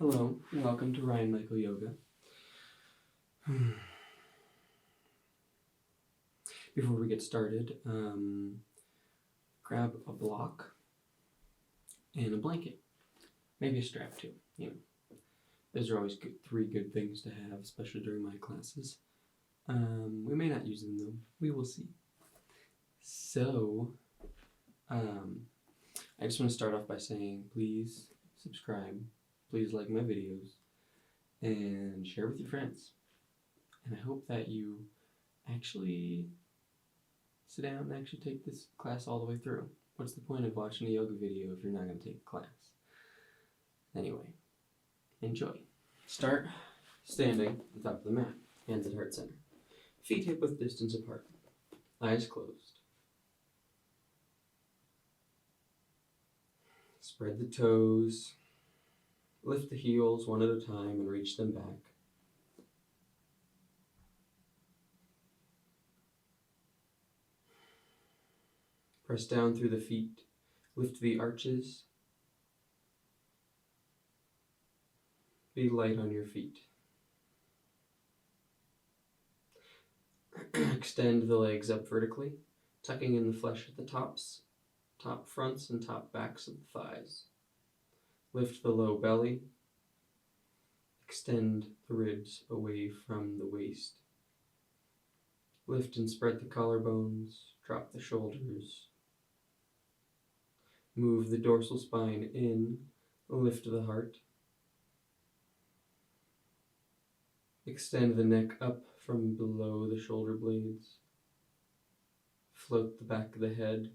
Hello, and welcome to Ryan Michael Yoga. Before we get started, grab a block and a blanket, maybe a strap too. Those are always three good things to have, especially during my classes. We may not use them though. We will see. So, I just want to start off by saying, please subscribe, please like my videos, and share with your friends. And I hope that you actually sit down and actually take this class all the way through. What's the point of watching a yoga video if you're not going to take a class? Anyway, enjoy. Start standing on top of the mat, hands at heart center. Feet hip-width distance apart, eyes closed. Spread the toes, lift the heels one at a time and reach them back. Press down through the feet, lift the arches. Be light on your feet. Extend the legs up vertically, tucking in the flesh at the tops, top fronts and top backs of the thighs. Lift the low belly. Extend the ribs away from the waist. Lift and spread the collarbones, drop the shoulders. Move the dorsal spine in, lift the heart. Extend the neck up from below the shoulder blades. Float the back of the head.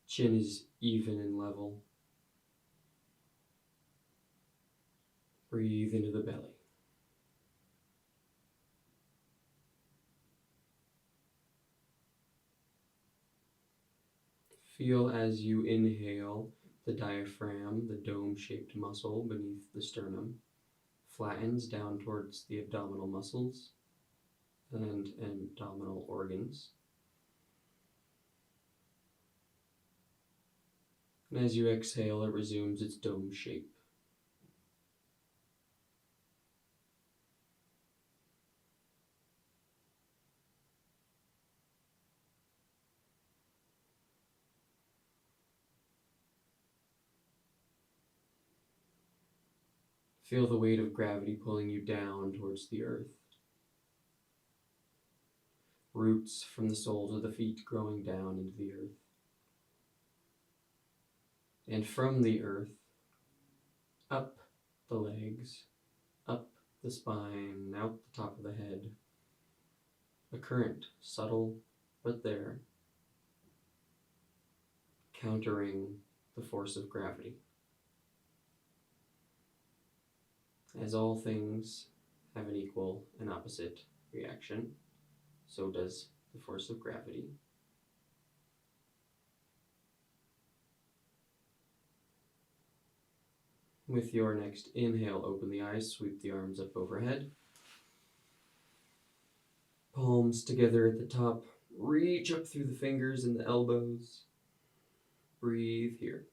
Chin is even and level. Breathe into the belly. Feel as you inhale the diaphragm, the dome-shaped muscle beneath the sternum, flattens down towards the abdominal muscles and abdominal organs. And as you exhale, it resumes its dome shape. Feel the weight of gravity pulling you down towards the earth. Roots from the soles of the feet growing down into the earth. And from the earth, up the legs, up the spine, out the top of the head. A current, subtle but there, countering the force of gravity. As all things have an equal and opposite reaction, so does the force of gravity. With your next inhale, open the eyes, sweep the arms up overhead. Palms together at the top, reach up through the fingers and the elbows. Breathe here.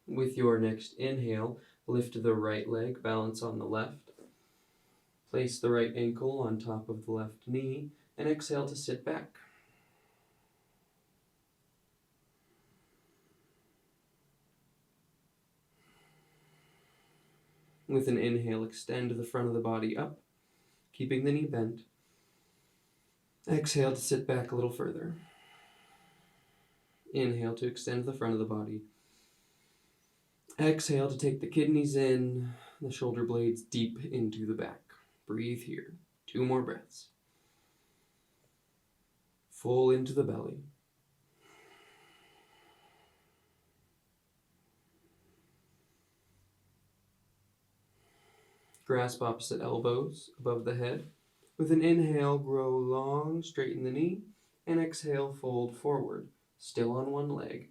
With your next inhale, lift the right leg, balance on the left. Place the right ankle on top of the left knee, and exhale to sit back. With an inhale, extend the front of the body up, keeping the knee bent. Exhale to sit back a little further. Inhale to extend the front of the body. Exhale to take the kidneys in, the shoulder blades deep into the back. Breathe here. 2 more breaths. Full into the belly. Grasp opposite elbows above the head. With an inhale, grow long, straighten the knee, and exhale, fold forward, still on one leg.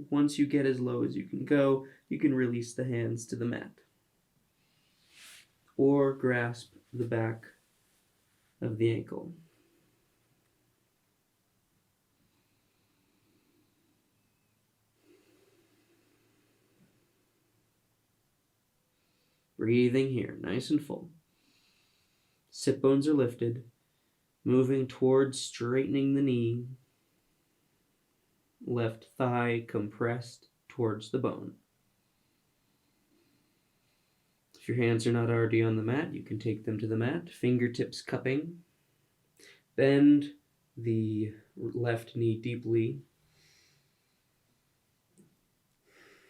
Once you get as low as you can go, you can release the hands to the mat or grasp the back of the ankle. Breathing here, nice and full. Sit bones are lifted, moving towards straightening the knee. Left thigh compressed towards the bone. If your hands are not already on the mat, you can take them to the mat, fingertips cupping. Bend the left knee deeply.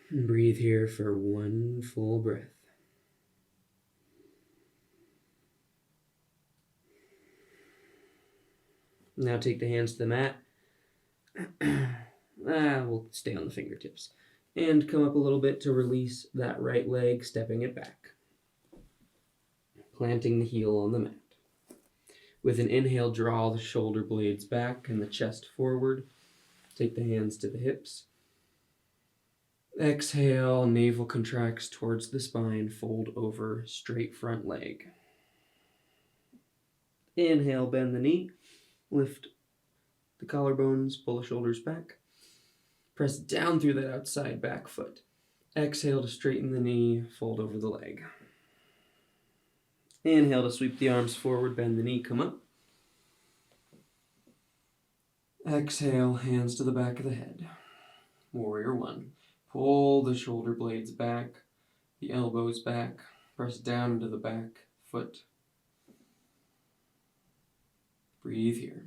And breathe here for one full breath. Now take the hands to the mat. We'll stay on the fingertips. And come up a little bit to release that right leg, stepping it back. Planting the heel on the mat. With an inhale, draw the shoulder blades back and the chest forward. Take the hands to the hips. Exhale, navel contracts towards the spine, fold over, straight front leg. Inhale, bend the knee, lift the collarbones, pull the shoulders back. Press down through that outside back foot. Exhale to straighten the knee, fold over the leg. Inhale to sweep the arms forward, bend the knee, come up. Exhale, hands to the back of the head. Warrior one. Pull the shoulder blades back, the elbows back. Press down into the back foot. Breathe here.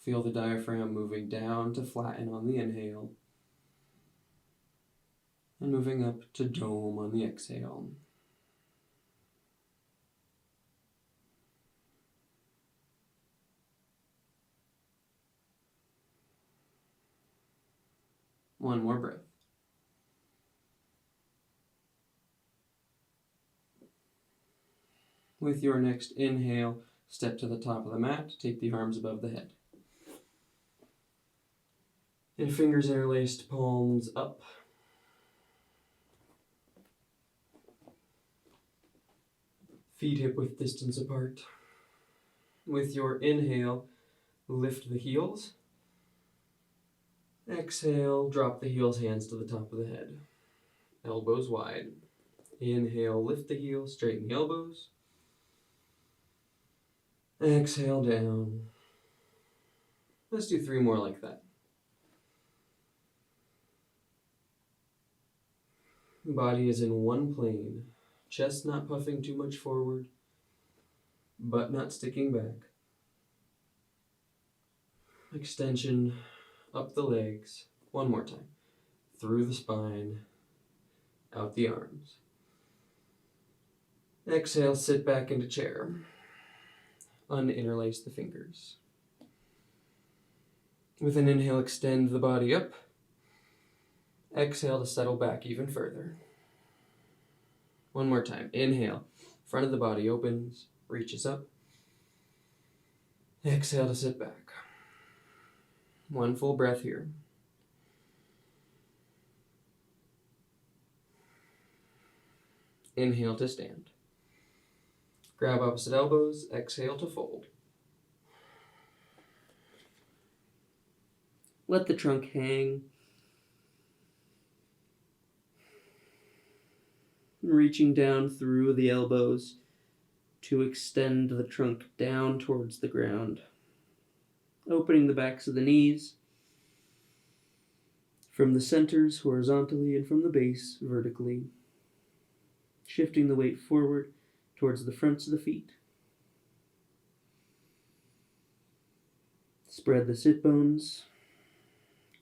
Feel the diaphragm moving down to flatten on the inhale and moving up to dome on the exhale. One more breath. With your next inhale, step to the top of the mat, take the arms above the head. And fingers interlaced, palms up. Feet hip width distance apart. With your inhale, lift the heels. Exhale, drop the heels, hands to the top of the head. Elbows wide. Inhale, lift the heels, straighten the elbows. Exhale down. Let's do 3 more like that. Body is in one plane. Chest not puffing too much forward, butt not sticking back. Extension up the legs. One more time. Through the spine, out the arms. Exhale, sit back into chair. Uninterlace the fingers. With an inhale, extend the body up. Exhale to settle back even further. One more time. Inhale. Front of the body opens, reaches up. Exhale to sit back. One full breath here. Inhale to stand. Grab opposite elbows. Exhale to fold. Let the trunk hang. Reaching down through the elbows to extend the trunk down towards the ground. Opening the backs of the knees from the centers horizontally and from the base vertically. Shifting the weight forward towards the fronts of the feet. Spread the sit bones.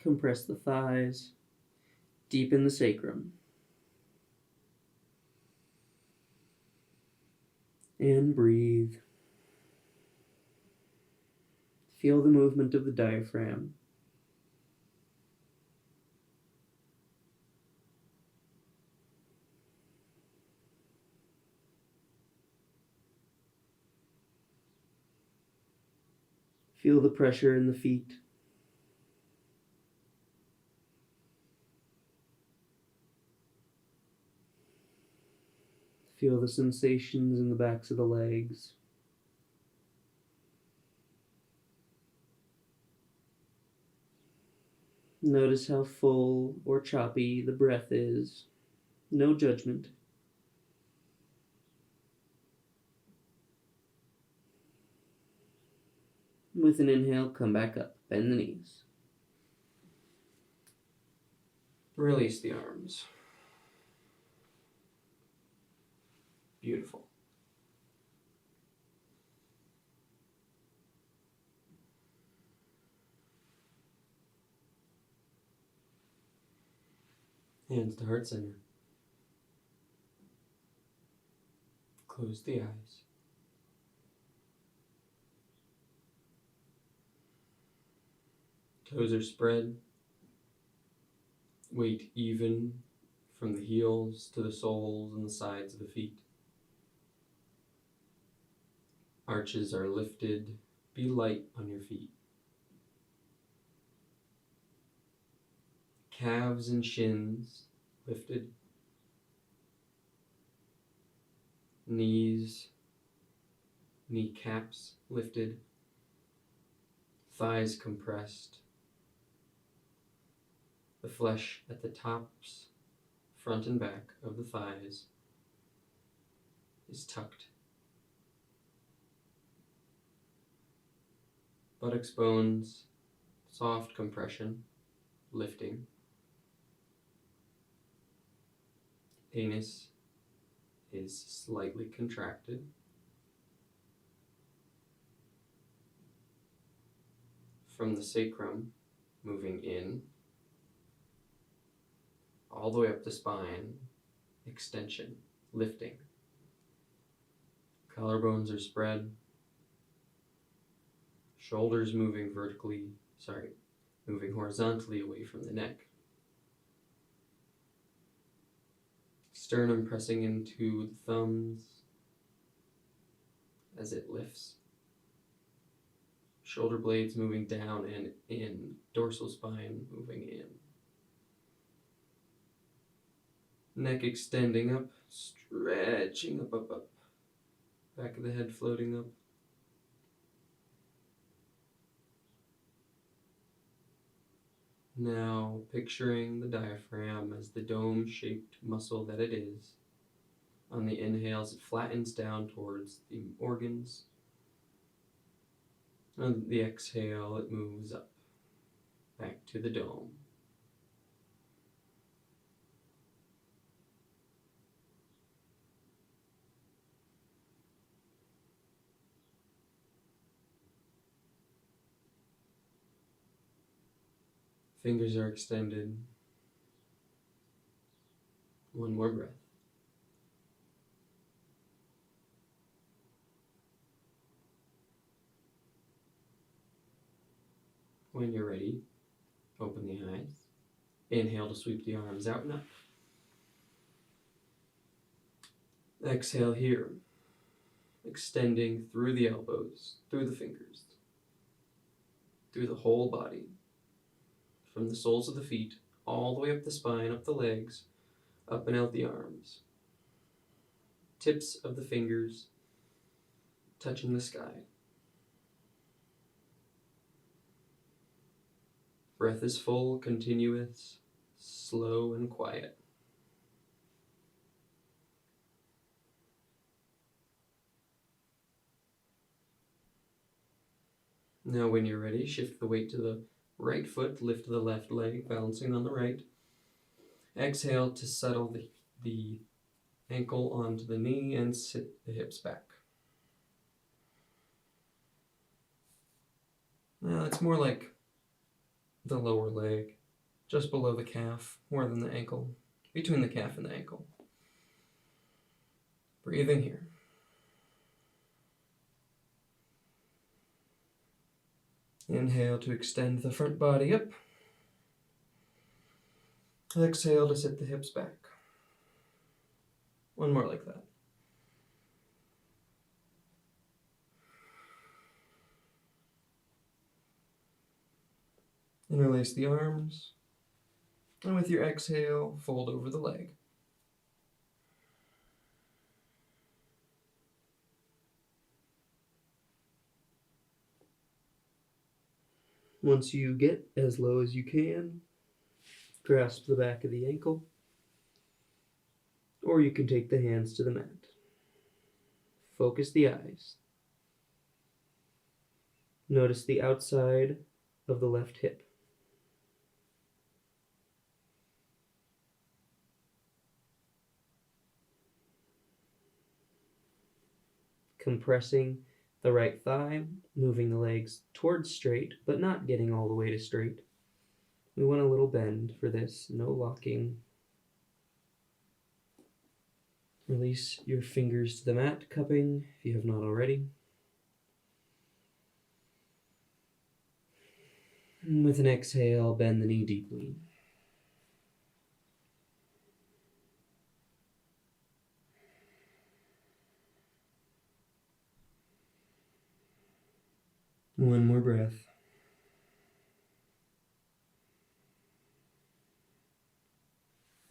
Compress the thighs. Deepen the sacrum. And breathe. Feel the movement of the diaphragm. Feel the pressure in the feet. Feel the sensations in the backs of the legs. Notice how full or choppy the breath is. No judgment. With an inhale, come back up. Bend the knees. Release the arms. Beautiful. Hands to heart center. Close the eyes. Toes are spread. Weight even from the heels to the soles and the sides of the feet. Arches are lifted. Be light on your feet. Calves and shins lifted. Knees, kneecaps lifted. Thighs compressed. The flesh at the tops, front and back of the thighs is tucked. Buttocks, bones, soft compression, lifting. Anus is slightly contracted. From the sacrum, moving in, all the way up the spine, extension, lifting. Collarbones are spread. Shoulders moving moving horizontally away from the neck. Sternum pressing into the thumbs as it lifts. Shoulder blades moving down and in. Dorsal spine moving in. Neck extending up, stretching up, up, up. Back of the head floating up. Now picturing the diaphragm as the dome-shaped muscle that it is. On the inhales, it flattens down towards the organs. On the exhale, it moves up, back to the dome. Fingers are extended. One more breath. When you're ready, open the eyes. Inhale to sweep the arms out and up. Exhale here, extending through the elbows, through the fingers, through the whole body, from the soles of the feet, all the way up the spine, up the legs, up and out the arms. Tips of the fingers touching the sky. Breath is full, continuous, slow and quiet. Now when you're ready, shift the weight to the right foot, lift the left leg, balancing on the right. Exhale to settle the ankle onto the knee and sit the hips back. Now it's more like the lower leg, just below the calf, more than the ankle, between the calf and the ankle. Breathing here. Inhale to extend the front body up. Exhale to sit the hips back. One more like that. Interlace the arms. And with your exhale, fold over the leg. Once you get as low as you can, grasp the back of the ankle, or you can take the hands to the mat. Focus the eyes. Notice the outside of the left hip. Compressing the right thigh, moving the legs towards straight, but not getting all the way to straight. We want a little bend for this, no locking. Release your fingers to the mat, cupping if you have not already. And with an exhale, bend the knee deeply. One more breath.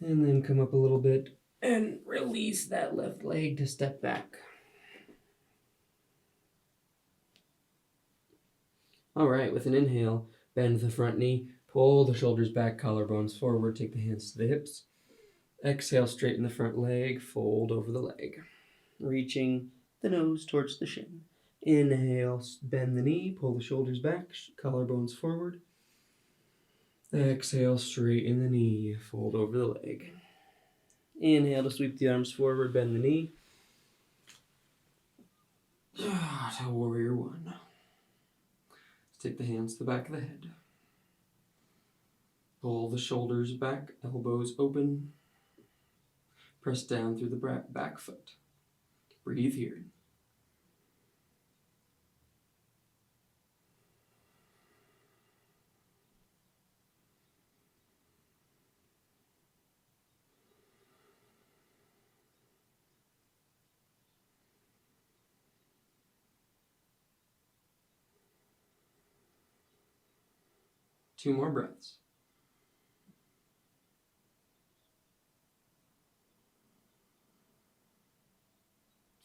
And then come up a little bit and release that left leg to step back. All right, with an inhale, bend the front knee, pull the shoulders back, collarbones forward, take the hands to the hips. Exhale, straighten the front leg, fold over the leg, reaching the nose towards the shin. Inhale, bend the knee, pull the shoulders back, collarbones forward. Exhale, straighten the knee, fold over the leg. Inhale to sweep the arms forward, bend the knee. To warrior one. Take the hands to the back of the head. Pull the shoulders back, elbows open. Press down through the back foot. Breathe here. Two more breaths.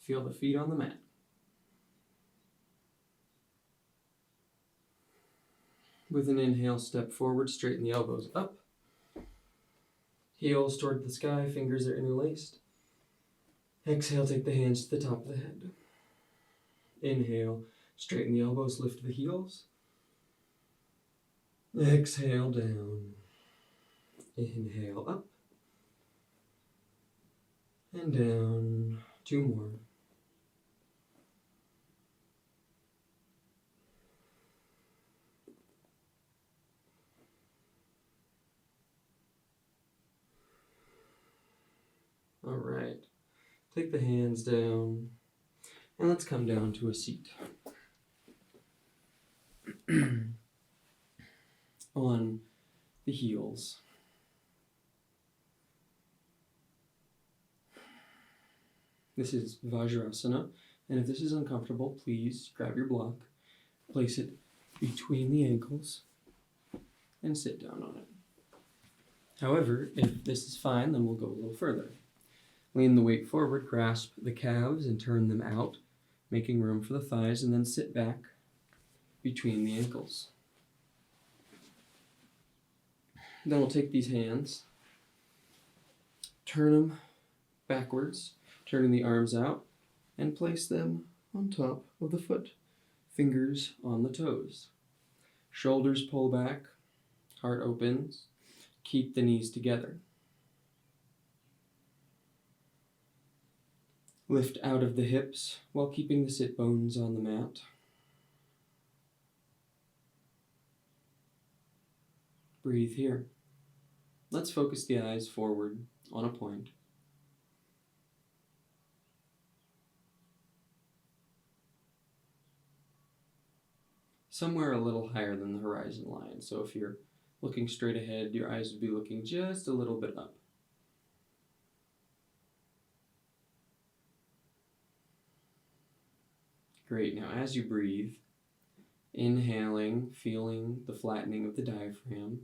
Feel the feet on the mat. With an inhale, step forward, straighten the elbows up. Heels toward the sky, fingers are interlaced. Exhale, take the hands to the top of the head. Inhale, straighten the elbows, lift the heels. Exhale, down. Inhale, up. And down. Two more. All right. Take the hands down. And let's come down to a seat. On the heels. This is Vajrasana, and if this is uncomfortable, please grab your block, place it between the ankles, and sit down on it. However, if this is fine, then we'll go a little further. Lean the weight forward, grasp the calves and turn them out, making room for the thighs, and then sit back between the ankles. Then we'll take these hands, turn them backwards, turning the arms out, and place them on top of the foot, fingers on the toes. Shoulders pull back, heart opens, keep the knees together. Lift out of the hips while keeping the sit bones on the mat. Breathe here. Let's focus the eyes forward on a point. Somewhere a little higher than the horizon line. So if you're looking straight ahead, your eyes would be looking just a little bit up. Great. Now as you breathe, Inhaling, feeling the flattening of the diaphragm.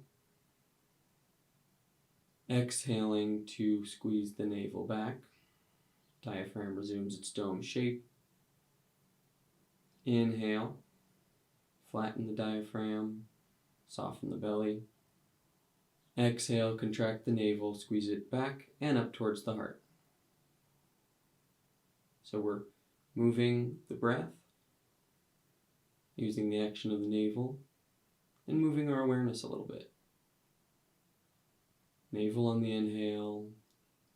Exhaling to squeeze the navel back. Diaphragm resumes its dome shape. Inhale, flatten the diaphragm, soften the belly. Exhale, contract the navel, squeeze it back and up towards the heart. So we're moving the breath, using the action of the navel, and moving our awareness a little bit. Navel on the inhale,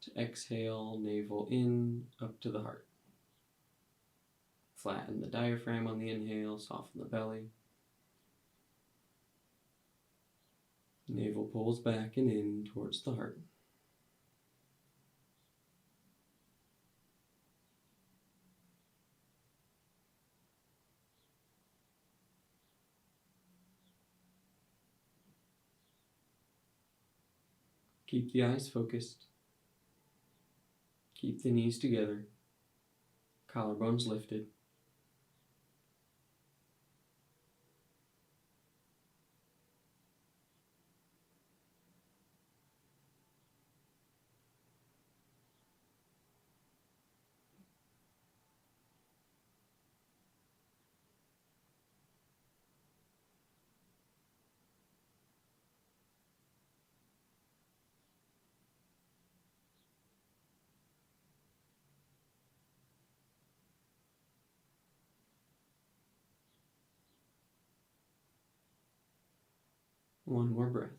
to exhale, navel in, up to the heart. Flatten the diaphragm on the inhale, soften the belly. Navel pulls back and in towards the heart. Keep the eyes focused. Keep the knees together. Collarbones lifted. One more breath.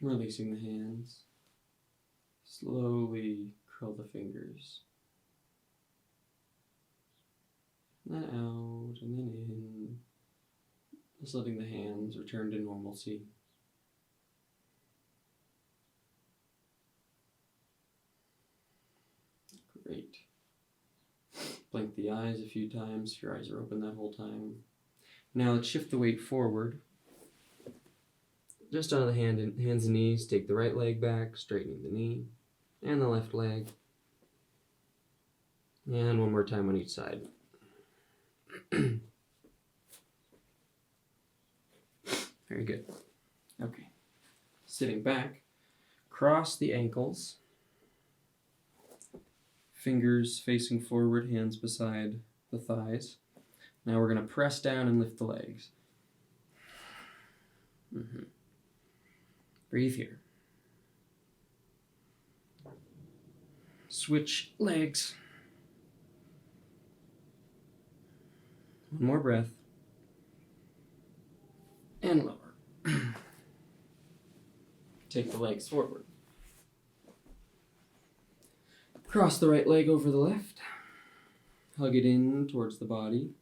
Releasing the hands. Slowly curl the fingers. And then out, and then in. Just letting the hands return to normalcy. Great. Blink the eyes a few times if your eyes are open that whole time. Now let's shift the weight forward. Just on the hands and knees, take the right leg back, straightening the knee, and the left leg. And one more time on each side. Very good. Okay. Sitting back, cross the ankles. Fingers facing forward, hands beside the thighs. Now we're going to press down and lift the legs. Breathe here. Switch legs. One more breath. And lower. Take the legs forward. Cross the right leg over the left. Hug it in towards the body.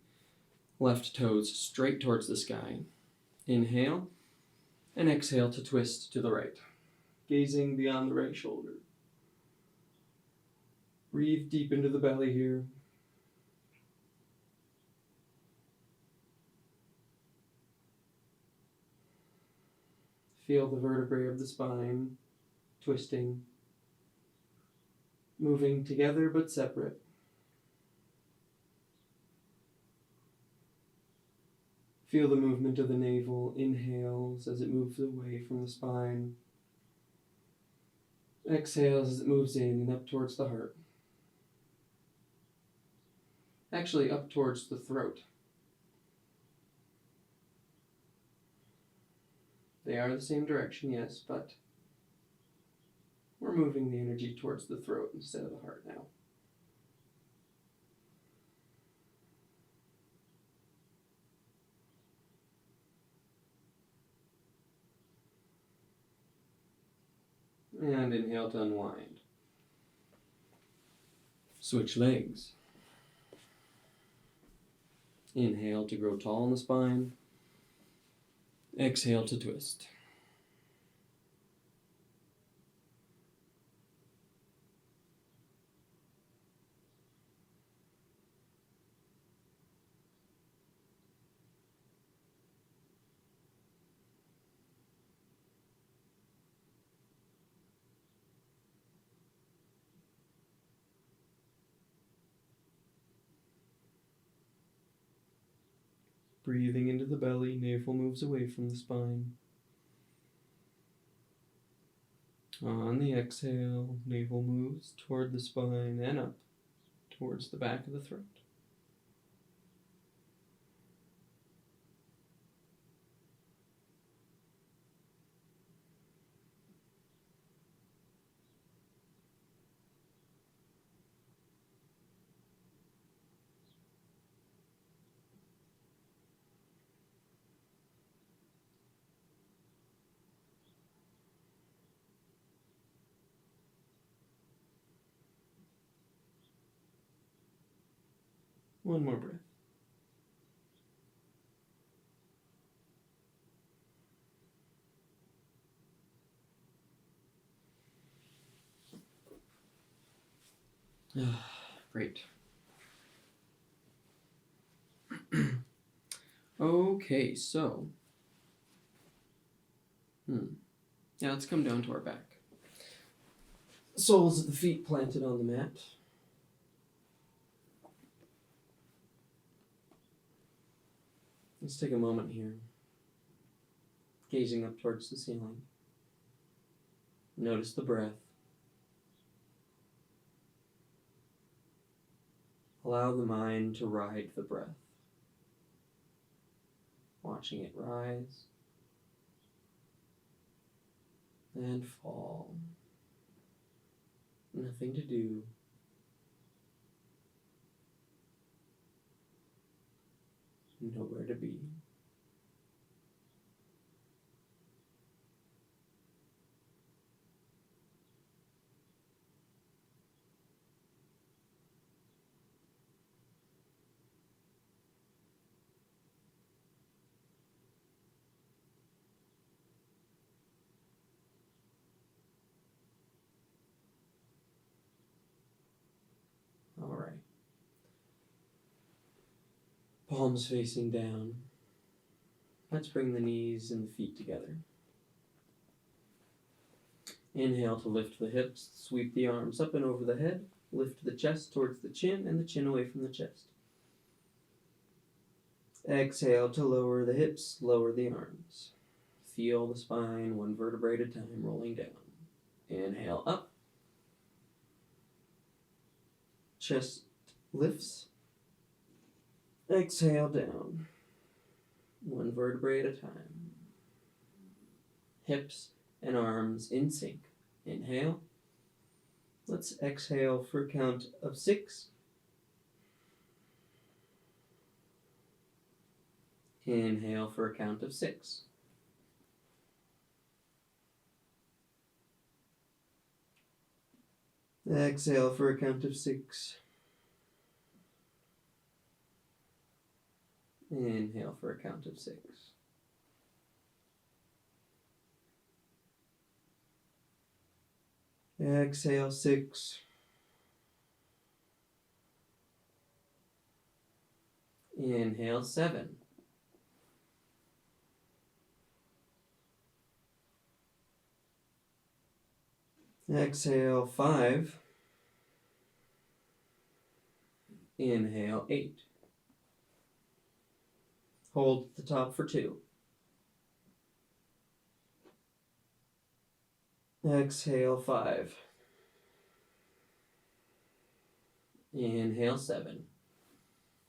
Left toes straight towards the sky. Inhale. And exhale to twist to the right. Gazing beyond the right shoulder. Breathe deep into the belly here. Feel the vertebrae of the spine twisting, moving together but separate. Feel the movement of the navel, inhales as it moves away from the spine. Exhales as it moves in and up towards the heart. Actually, up towards the throat. They are the same direction, yes, but we're moving the energy towards the throat instead of the heart now. And inhale to unwind. Switch legs. Inhale to grow tall in the spine. Exhale to twist. Breathing into the belly, navel moves away from the spine. On the exhale, navel moves toward the spine and up towards the back of the throat. One more breath. Great. Okay, so. Now let's come down to our back. Soles of the feet planted on the mat. Let's take a moment here, gazing up towards the ceiling. Notice the breath. Allow the mind to ride the breath, watching it rise and fall. Nothing to do. Nowhere to be. All right. Palms facing down. Let's bring the knees and the feet together. Inhale to lift the hips, sweep the arms up and over the head, lift the chest towards the chin and the chin away from the chest. Exhale to lower the hips, lower the arms. Feel the spine one vertebrae at a time rolling down. Inhale up. Chest lifts. Exhale down. One vertebrae at a time. Hips and arms in sync. Inhale. Let's exhale for a count of 6. Inhale for a count of 6. Exhale for a count of 6. Inhale for a count of 6. Exhale 6. Inhale 7. Exhale 5. Inhale 8. Hold at the top for 2. Exhale 5. Inhale 7.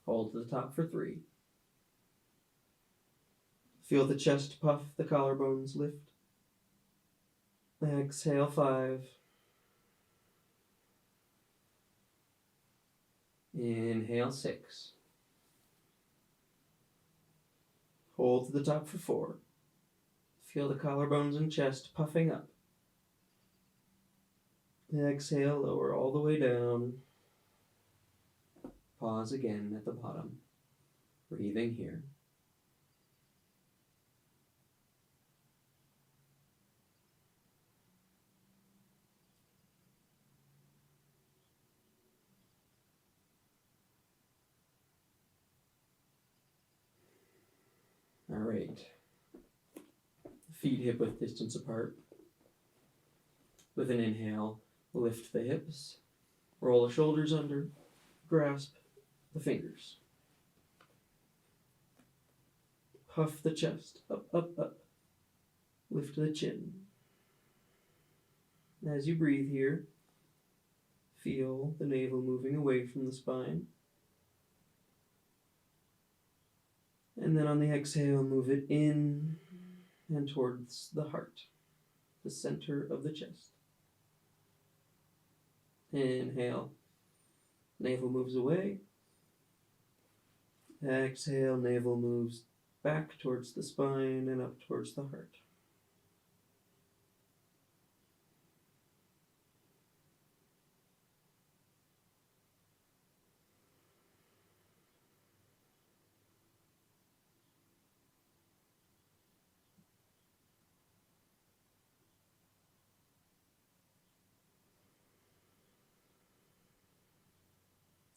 Hold to the top for 3. Feel the chest puff, the collarbones lift. Exhale 5. Inhale 6. Hold to the top for 4. Feel the collarbones and chest puffing up. Exhale, lower all the way down. Pause again at the bottom. Breathing here. All right. Feet hip width distance apart. With an inhale, lift the hips, roll the shoulders under, grasp the fingers. Puff the chest. Up, up, up. Lift the chin. As you breathe here, feel the navel moving away from the spine. And then on the exhale, move it in and towards the heart, the center of the chest. Inhale, navel moves away. Exhale, navel moves back towards the spine and up towards the heart.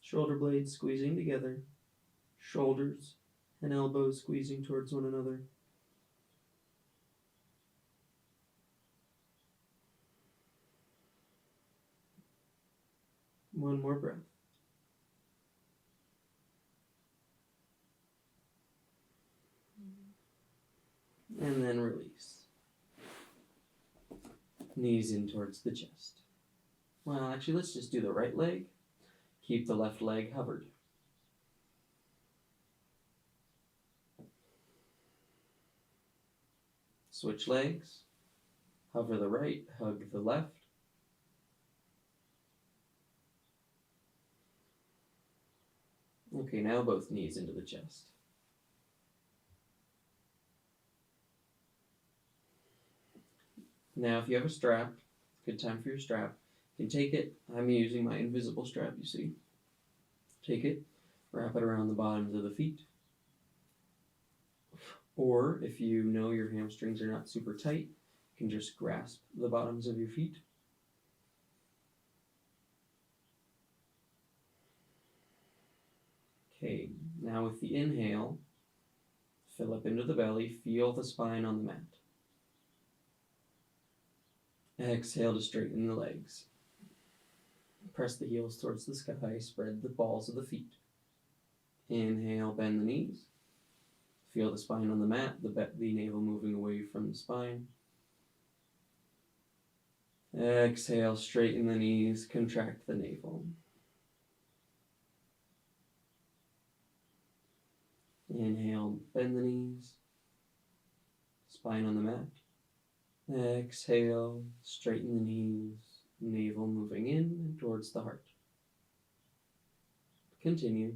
Shoulder blades squeezing together, shoulders and elbows squeezing towards one another. One more breath. And then release. Knees in towards the chest. Well, actually, let's just do the right leg. Keep the left leg hovered. Switch legs. Hover the right, hug the left. Okay, now both knees into the chest. Now, if you have a strap, good time for your strap. You can take it. I'm using my invisible strap, you see. Take it, wrap it around the bottoms of the feet. Or if you know your hamstrings are not super tight, you can just grasp the bottoms of your feet. Okay, now with the inhale, fill up into the belly, feel the spine on the mat. Exhale to straighten the legs. Press the heels towards the sky, spread the balls of the feet. Inhale, bend the knees. Feel the spine on the mat, the navel moving away from the spine. Exhale, straighten the knees, contract the navel. Inhale, bend the knees. Spine on the mat. Exhale, straighten the knees, navel moving in and towards the heart. Continue.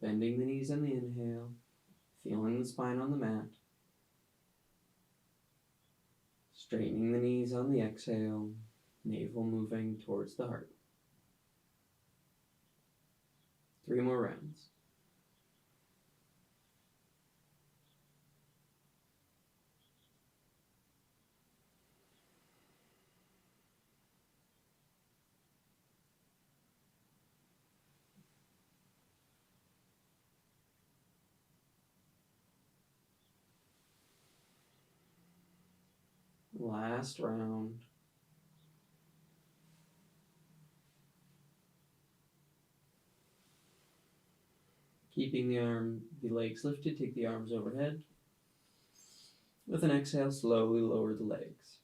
Bending the knees on the inhale, feeling the spine on the mat. Straightening the knees on the exhale, navel moving towards the heart. 3 more rounds. Last round. Keeping the legs lifted, take the arms overhead. With an exhale, slowly lower the legs.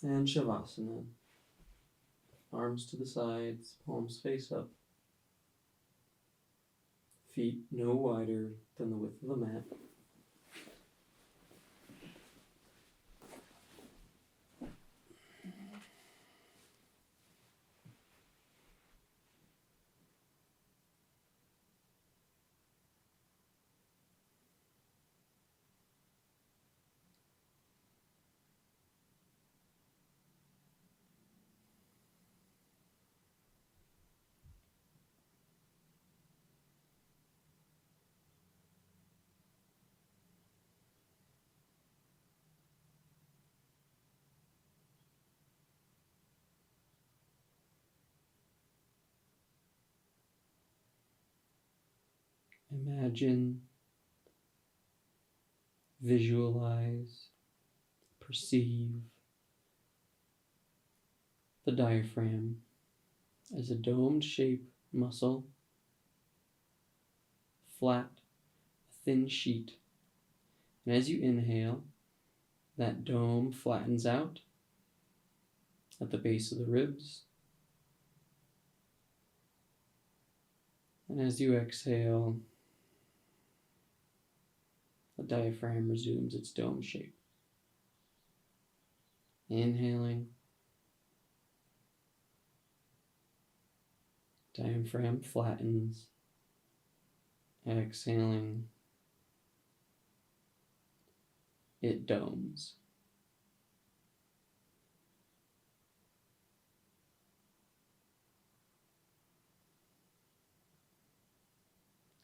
And Shavasana. Arms to the sides, palms face up. Feet no wider than the width of the mat. imagine, visualize, perceive the diaphragm as a domed shape muscle, flat, thin sheet. And as you inhale, that dome flattens out at the base of the ribs. And as you exhale, the diaphragm resumes its dome shape. Inhaling, diaphragm flattens. Exhaling, it domes.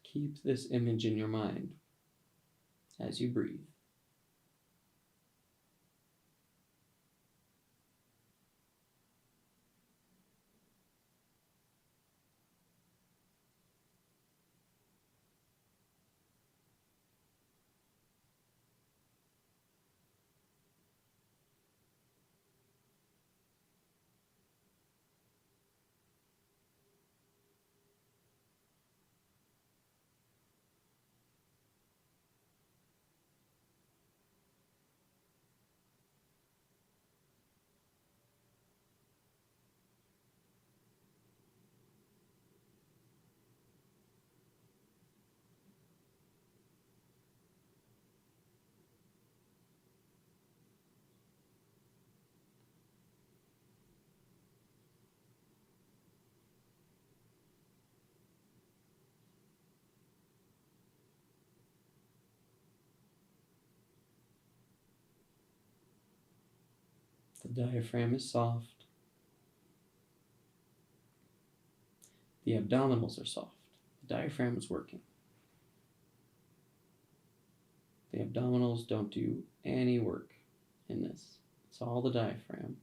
Keep this image in your mind as you breathe. The diaphragm is soft. The abdominals are soft. The diaphragm is working. The abdominals don't do any work in this. It's all the diaphragm.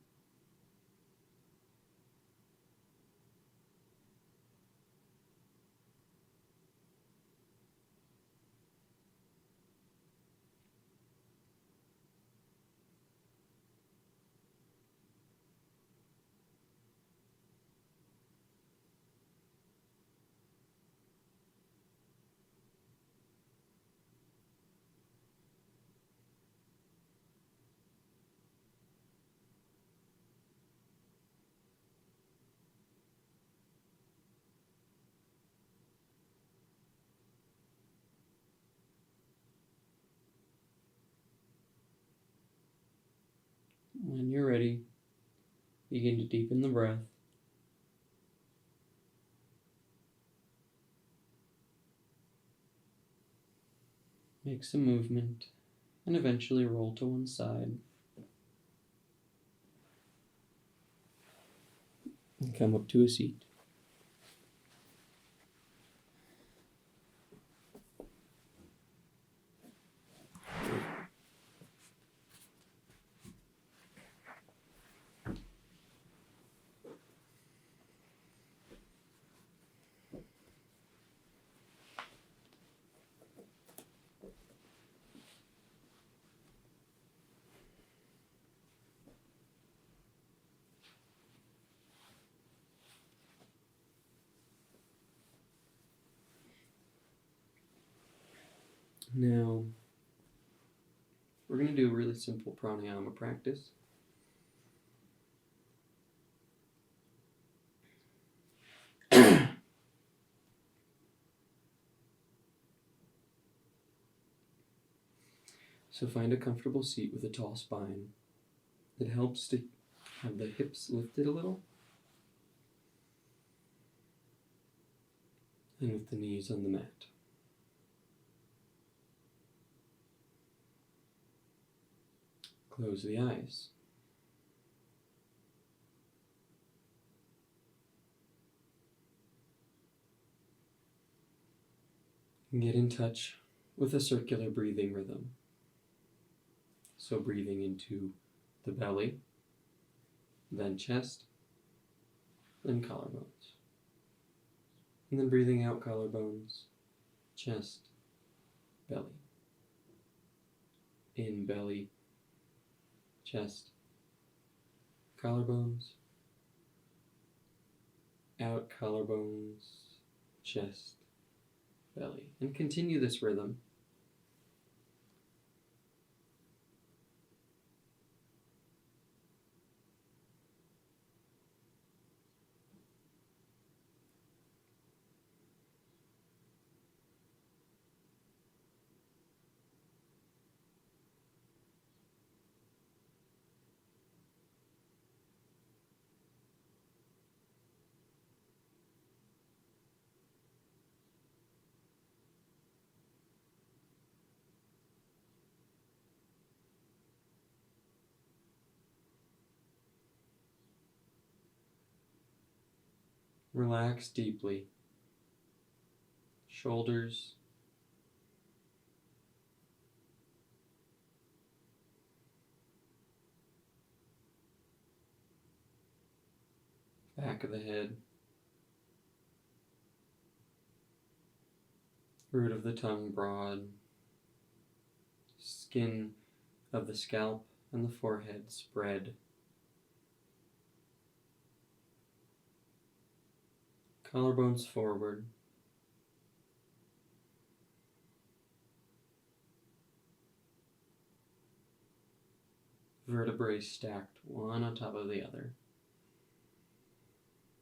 When you're ready, begin to deepen the breath. Make some movement and eventually roll to one side. And come up to a seat. Now, we're going to do a really simple pranayama practice. So find a comfortable seat with a tall spine. It helps to have the hips lifted a little and with the knees on the mat. Close the eyes. And get in touch with a circular breathing rhythm. So breathing into the belly, then chest, then collarbones. And then breathing out collarbones, chest, belly. In belly, chest, collarbones, out collarbones, chest, belly. And continue this rhythm. Relax deeply. Shoulders, back of the head, root of the tongue broad, skin of the scalp and the forehead spread. Collarbones forward. Vertebrae stacked one on top of the other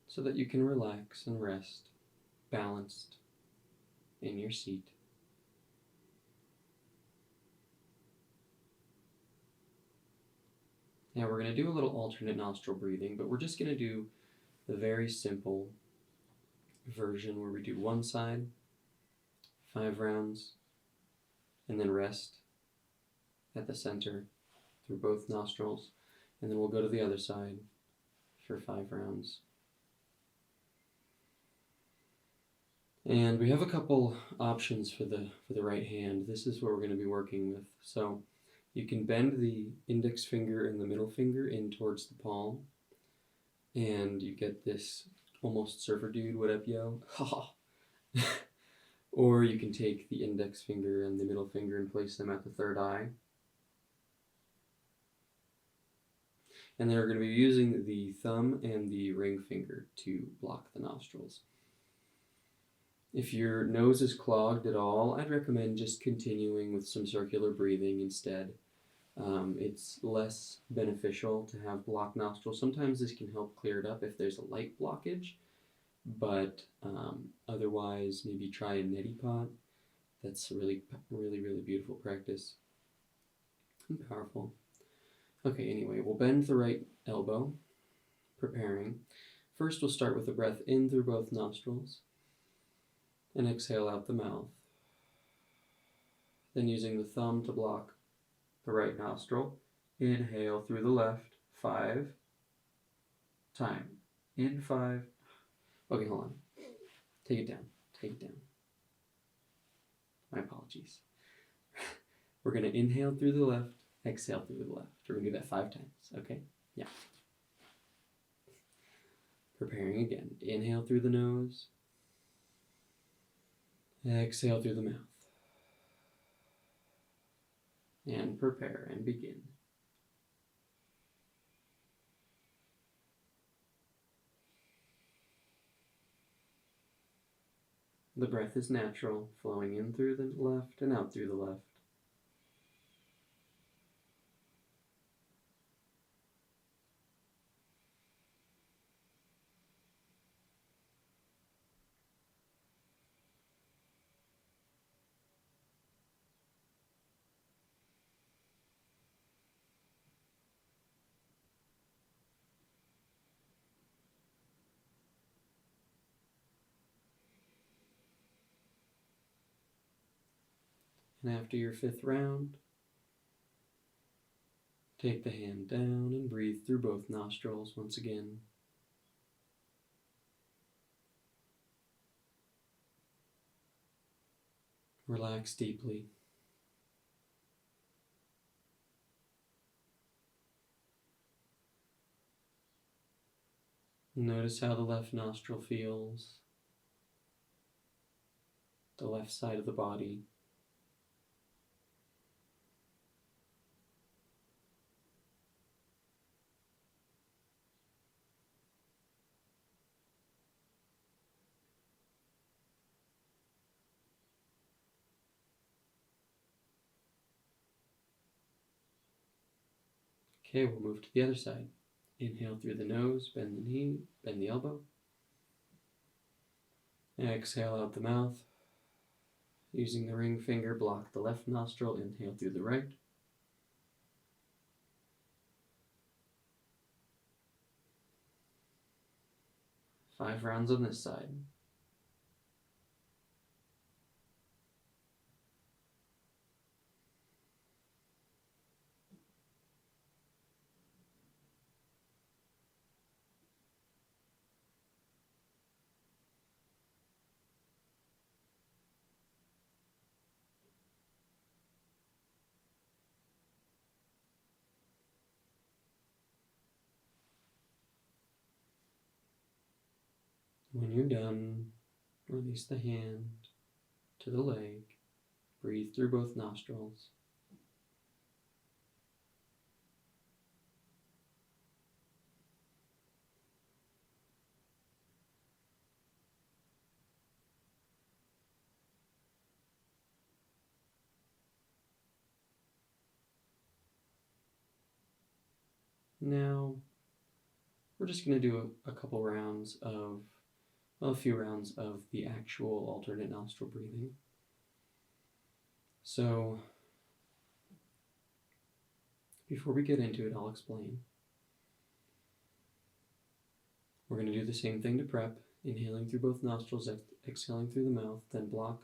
so that you can relax and rest balanced in your seat. Now we're going to do a little alternate nostril breathing, but we're just going to do the very simple version where we do one side, 5 rounds, and then rest at the center through both nostrils, and then we'll go to the other side for 5 rounds. And we have a couple options for the right hand. This is what we're going to be working with. So you can bend the index finger and the middle finger in towards the palm, and you get this almost surfer dude, what up, yo? Or you can take the index finger and the middle finger and place them at the third eye. And then we're going to be using the thumb and the ring finger to block the nostrils. If your nose is clogged at all, I'd recommend just continuing with some circular breathing instead. It's less beneficial to have blocked nostrils. Sometimes this can help clear it up if there's a light blockage, but otherwise maybe try a neti pot. That's a really beautiful practice and powerful. Okay, anyway, we'll bend the right elbow, preparing. First, we'll start with the breath in through both nostrils and exhale out the mouth. Then using the thumb to block the right nostril, inhale through the left, 5 time. In 5. Okay, hold on. Take it down. Take it down. My apologies. We're going to inhale through the left, exhale through the left. We're going to do that 5 times, okay? Yeah. Preparing again. Inhale through the nose. Exhale through the mouth. And prepare and begin. The breath is natural, flowing in through the left and out through the left. And after your 5th round, take the hand down and breathe through both nostrils once again. Relax deeply. Notice how the left nostril feels. the left side of the body. Okay, we'll move to the other side. Inhale through the nose, bend the knee, bend the elbow. Exhale out the mouth. Using the ring finger, block the left nostril, inhale through the right. Five rounds on this side. When you're done, release the hand to the leg. Breathe through both nostrils. Now, we're just going to do a few rounds of the actual alternate nostril breathing. So, before we get into it, I'll explain. We're going to do the same thing to prep, inhaling through both nostrils, exhaling through the mouth, then block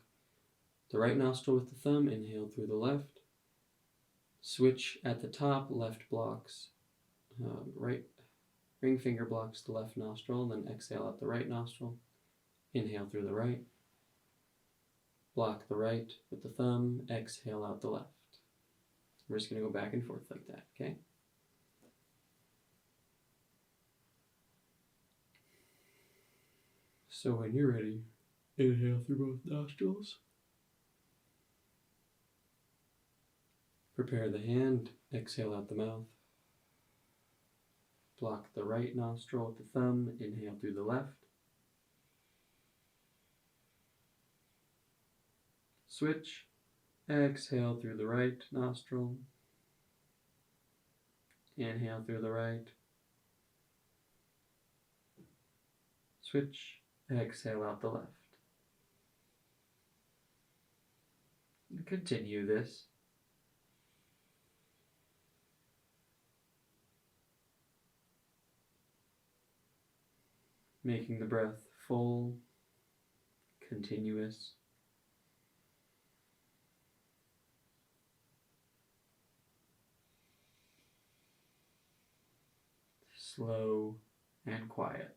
the right nostril with the thumb, inhale through the left. Switch at the top, left blocks, right ring finger blocks the left nostril, then exhale out the right nostril. Inhale through the right. Block the right with the thumb, exhale out the left. We're just going to go back and forth like that, okay? So when you're ready, inhale through both nostrils. Prepare the hand, exhale out the mouth. Block the right nostril with the thumb, inhale through the left. Switch, exhale through the right nostril. Inhale through the right. Switch, exhale out the left. And continue this. Making the breath full, continuous. Slow and quiet.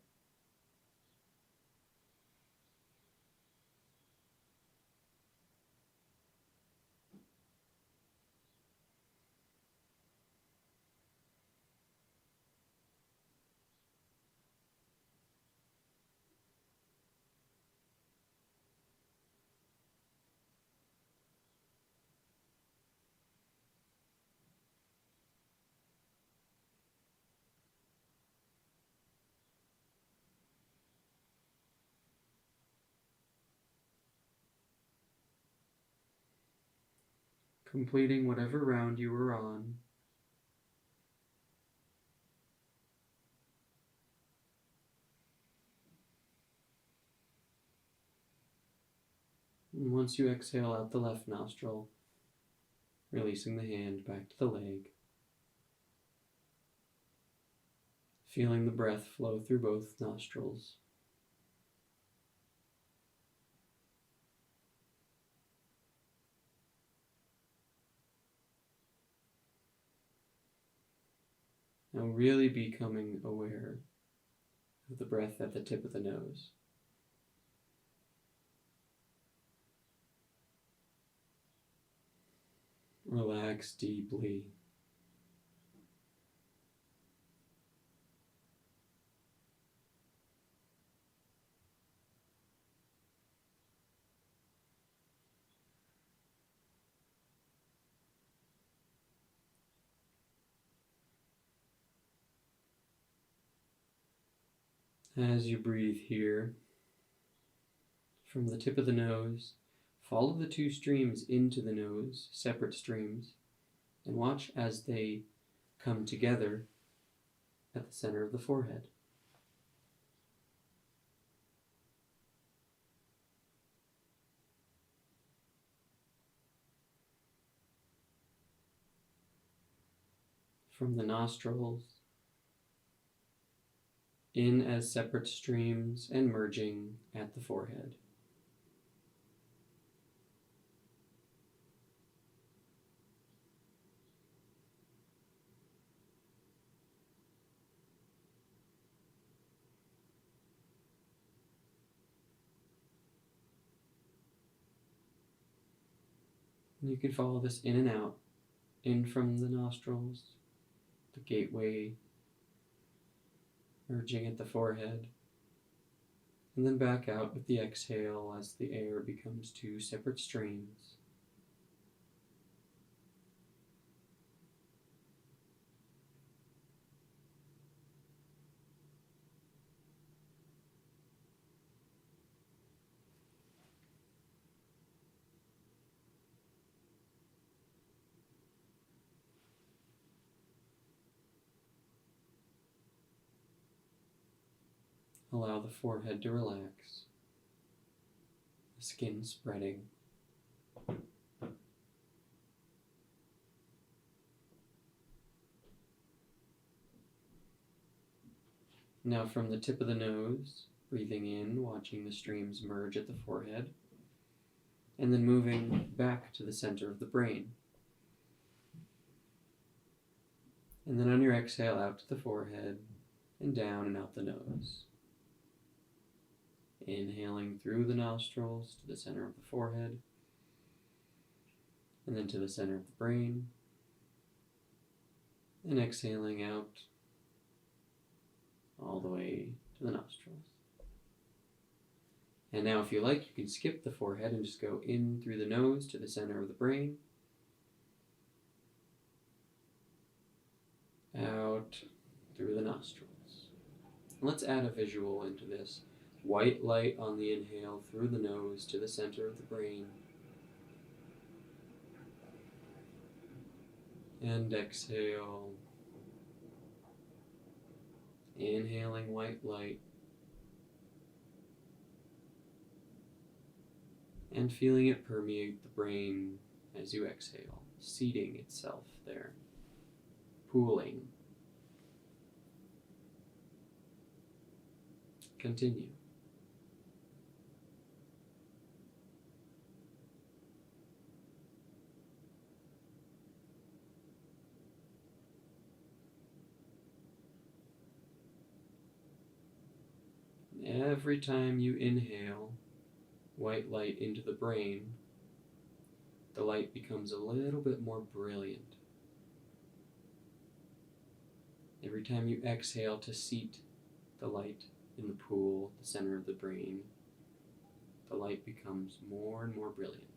Completing whatever round you were on. And once you exhale out the left nostril, releasing the hand back to the leg. Feeling the breath flow through both nostrils. Now really becoming aware of the breath at the tip of the nose. Relax deeply. As you breathe here, from the tip of the nose, follow the two streams into the nose, separate streams, and watch as they come together at the center of the forehead. From the nostrils, in as separate streams and merging at the forehead. And you can follow this in and out, in from the nostrils, the gateway, merging at the forehead, and then back out with the exhale as the air becomes two separate streams. Allow the forehead to relax, the skin spreading. Now from the tip of the nose, breathing in, watching the streams merge at the forehead, and then moving back to the center of the brain. And then on your exhale, out to the forehead, and down and out the nose. Inhaling through the nostrils to the center of the forehead, and then to the center of the brain, and exhaling out all the way to the nostrils. And now if you like, you can skip the forehead and just go in through the nose to the center of the brain, out through the nostrils. And let's add a visual into this. White light on the inhale through the nose to the center of the brain. And exhale. Inhaling white light. And feeling it permeate the brain as you exhale, seating itself there, pooling. Continue. Every time you inhale white light into the brain, the light becomes a little bit more brilliant. Every time you exhale to seat the light in the pool, the center of the brain, the light becomes more and more brilliant.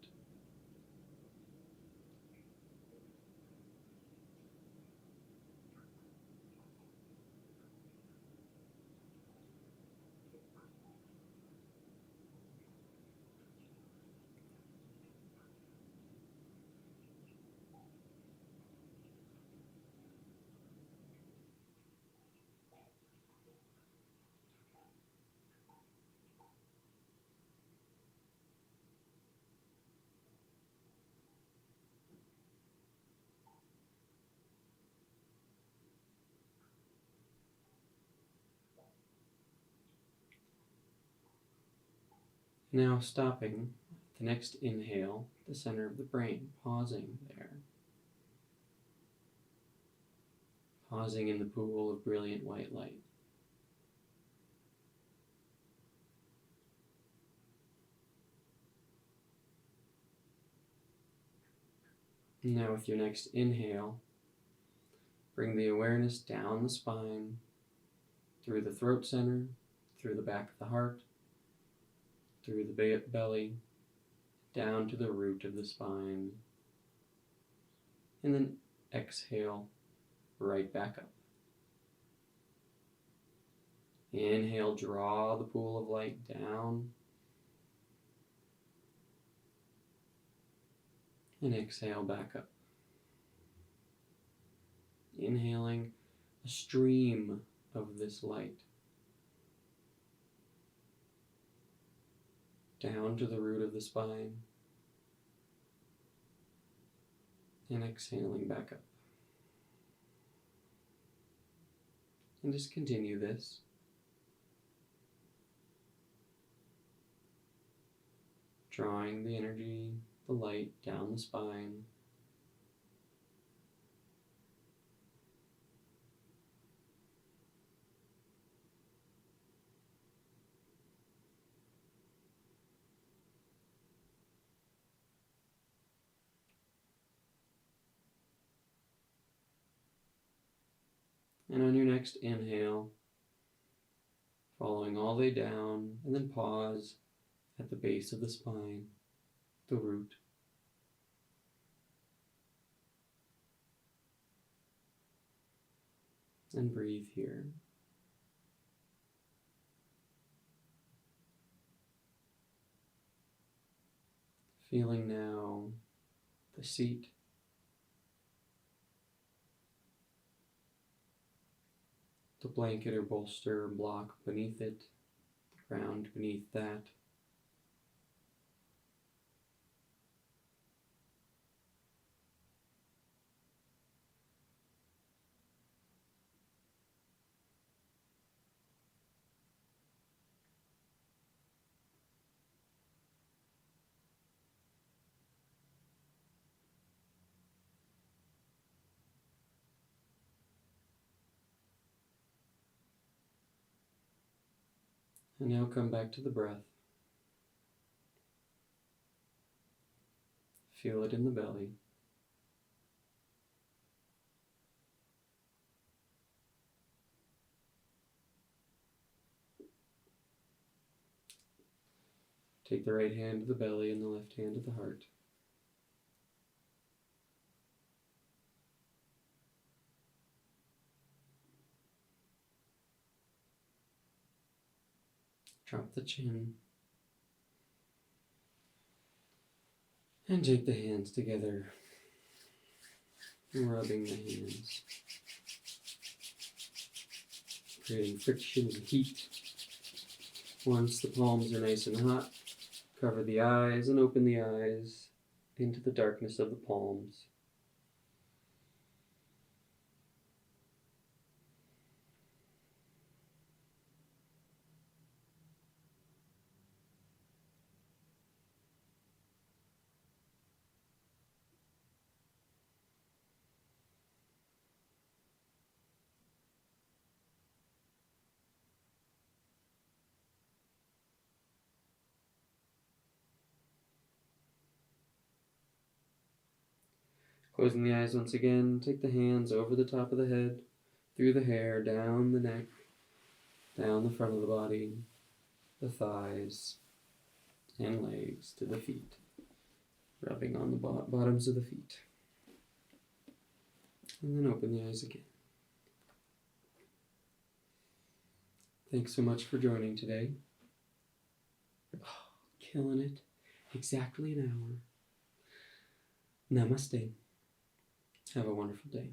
Now stopping the next inhale, the center of the brain, pausing there. Pausing in the pool of brilliant white light. Now with your next inhale, bring the awareness down the spine, through the throat center, through the back of the heart, through the belly, down to the root of the spine, and then exhale right back up. Inhale, draw the pool of light down. And exhale back up. Inhaling a stream of this light down to the root of the spine. And exhaling back up. And just continue this. Drawing the energy, the light down the spine. And on your next inhale, following all the way down, and then pause at the base of the spine, the root. And breathe here. Feeling now the seat, the blanket or bolster or block beneath it, the ground beneath that. And now come back to the breath. Feel it in the belly. Take the right hand to the belly and the left hand to the heart. Drop the chin. And take the hands together, rubbing the hands, creating friction and heat. Once the palms are nice and hot, cover the eyes and open the eyes into the darkness of the palms. Closing the eyes once again, take the hands over the top of the head, through the hair, down the neck, down the front of the body, the thighs, and legs to the feet, rubbing on the bottoms of the feet. And then open the eyes again. Thanks so much for joining today. Oh, killing it. Exactly an hour. Namaste. Have a wonderful day.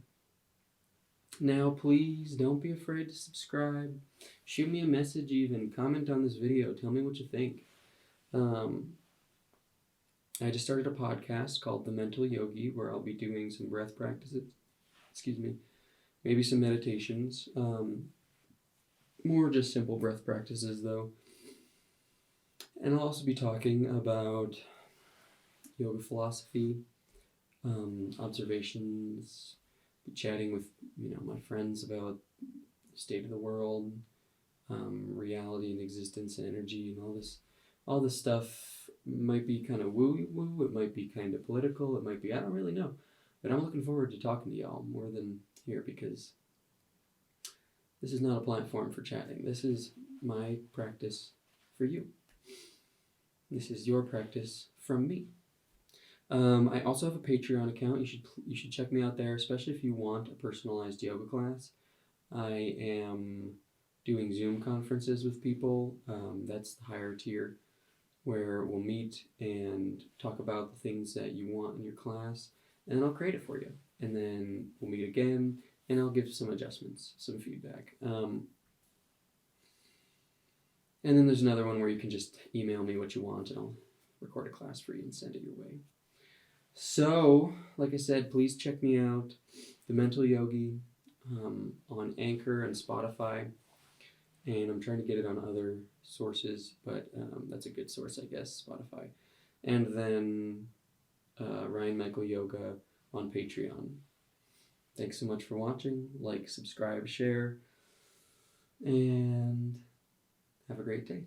Now, please don't be afraid to subscribe. Shoot me a message even. Comment on this video. Tell me what you think. I just started a podcast called The Mental Yogi where I'll be doing some breath practices. Maybe some meditations. More just simple breath practices though. And I'll also be talking about yoga philosophy, observations, be chatting with my friends about the state of the world, reality and existence and energy and all this stuff. Might be kind of woo, it might be kind of political, it might be, I don't really know. But I'm looking forward to talking to y'all more than here because this is not a platform for chatting. This is my practice for you. This is your practice from me. I also have a Patreon account. You should check me out there, especially if you want a personalized yoga class. I am doing Zoom conferences with people. That's the higher tier, where we'll meet and talk about the things that you want in your class, and then I'll create it for you. And then we'll meet again, and I'll give some adjustments, some feedback. And then there's another one where you can just email me what you want, and I'll record a class for you and send it your way. So, like I said, please check me out, The Mental Yogi, on Anchor and Spotify. And I'm trying to get it on other sources, but that's a good source, I guess, Spotify. And then Ryan Michael Yoga on Patreon. Thanks so much for watching. Like, subscribe, share, and have a great day.